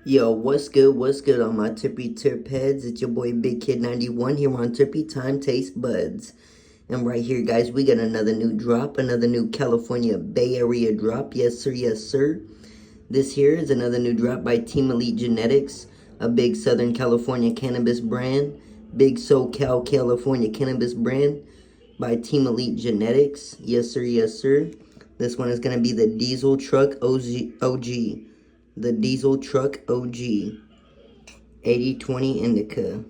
Yo, what's good on my Terpy Terp heads? It's your boy Big Kid 91 here on Terpy Time Taste Buds. And right here, guys, we got another new drop, another new California Bay Area drop. Yes, sir, yes, sir. This here is another new drop by Team Elite Genetics, a big Southern California cannabis brand. Big SoCal California cannabis brand by Team Elite Genetics. Yes, sir, yes, sir. This one is going to be the Diesel Truck OG. The Diesel Truck OG 80/20 Indica.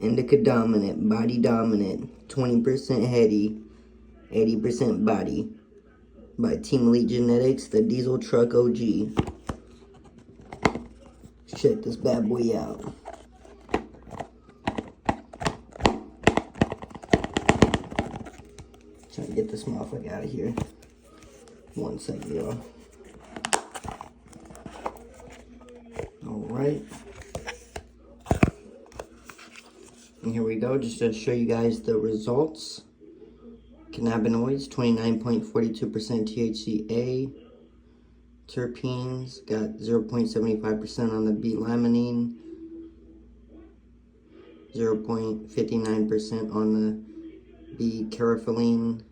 Indica dominant, body dominant, 20% heady, 80% body. By Team Elite Genetics, the Diesel Truck OG. Check this bad boy out. Trying to get this motherfucker out of here. 1 second, y'all. Alright. And here we go, just to show you guys the results. Cannabinoids, 29.42% THCA. Terpenes, got 0.75% on the B-limonene. 0.59% on the B-carotene.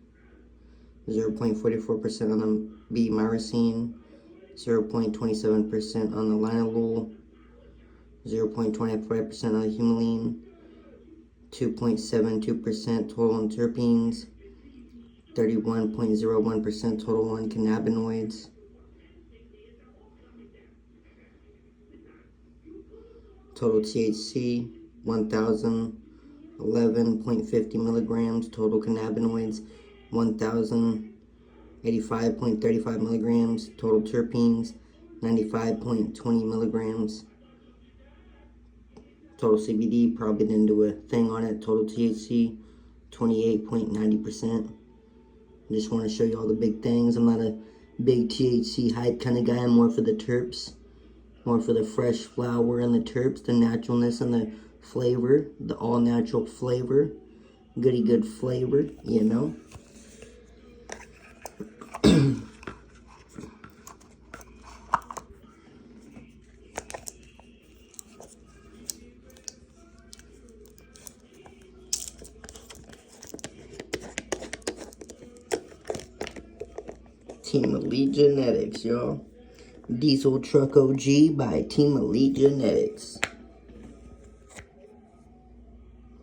0.44% on the B-myrcene. 0.27% on the linalool, 0.25% on the humulene, 2.72% total on terpenes, 31.01% total on cannabinoids, total THC 1,011.50 milligrams, total cannabinoids 1,085.35 milligrams, total terpenes 95.20 milligrams, total CBD, probably didn't do a thing on it, total THC 28.90%. Just want to show you all the big things. I'm not a big THC hype kind of guy. I'm more for the terps, more for the fresh flower and the terps, the naturalness and the flavor, the all natural flavor, goody good flavor, you know. Team Elite Genetics, y'all. Diesel Truck OG by Team Elite Genetics.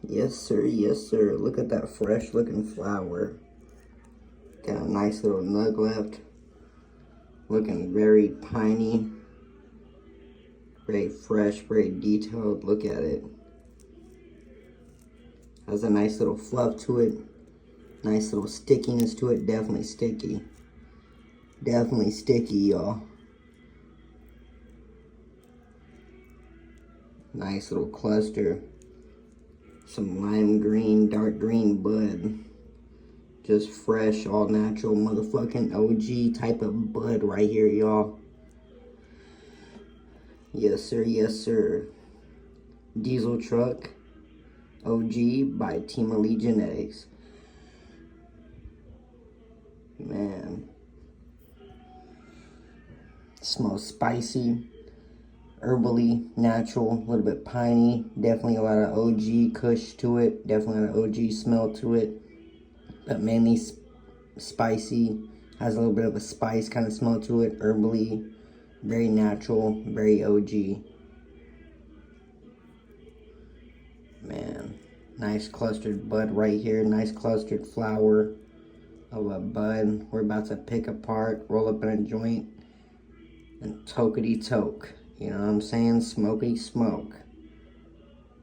Yes, sir, yes, sir. Look at that fresh looking flower. Got a nice little nug left. Looking very piney. Very fresh, very detailed. Look at it. Has a nice little fluff to it. Nice little stickiness to it. Definitely sticky. Definitely sticky, y'all. Nice little cluster. Some lime green, dark green bud. Just fresh, all natural, motherfucking OG type of bud right here, y'all. Yes, sir, yes, sir. Diesel Truck OG by Team Elite Genetics. Man. Smells spicy, herbally, natural, a little bit piney. Definitely a lot of OG kush to it. Definitely an OG smell to it. But mainly spicy. Has a little bit of a spice kind of smell to it. Herbally, very natural, very OG. Man, nice clustered bud right here. Nice clustered flower of a bud. We're about to pick apart, roll up in a joint, and tokety toke. You know what I'm saying? Smokey smoke.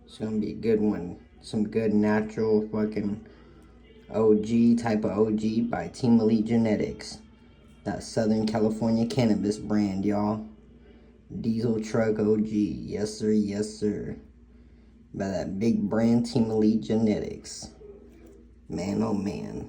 It's gonna be a good one. Some good natural fucking OG type of OG by Team Elite Genetics. That Southern California cannabis brand, y'all. Diesel Truck OG. Yes, sir, yes, sir. By that big brand, Team Elite Genetics. Man, oh man.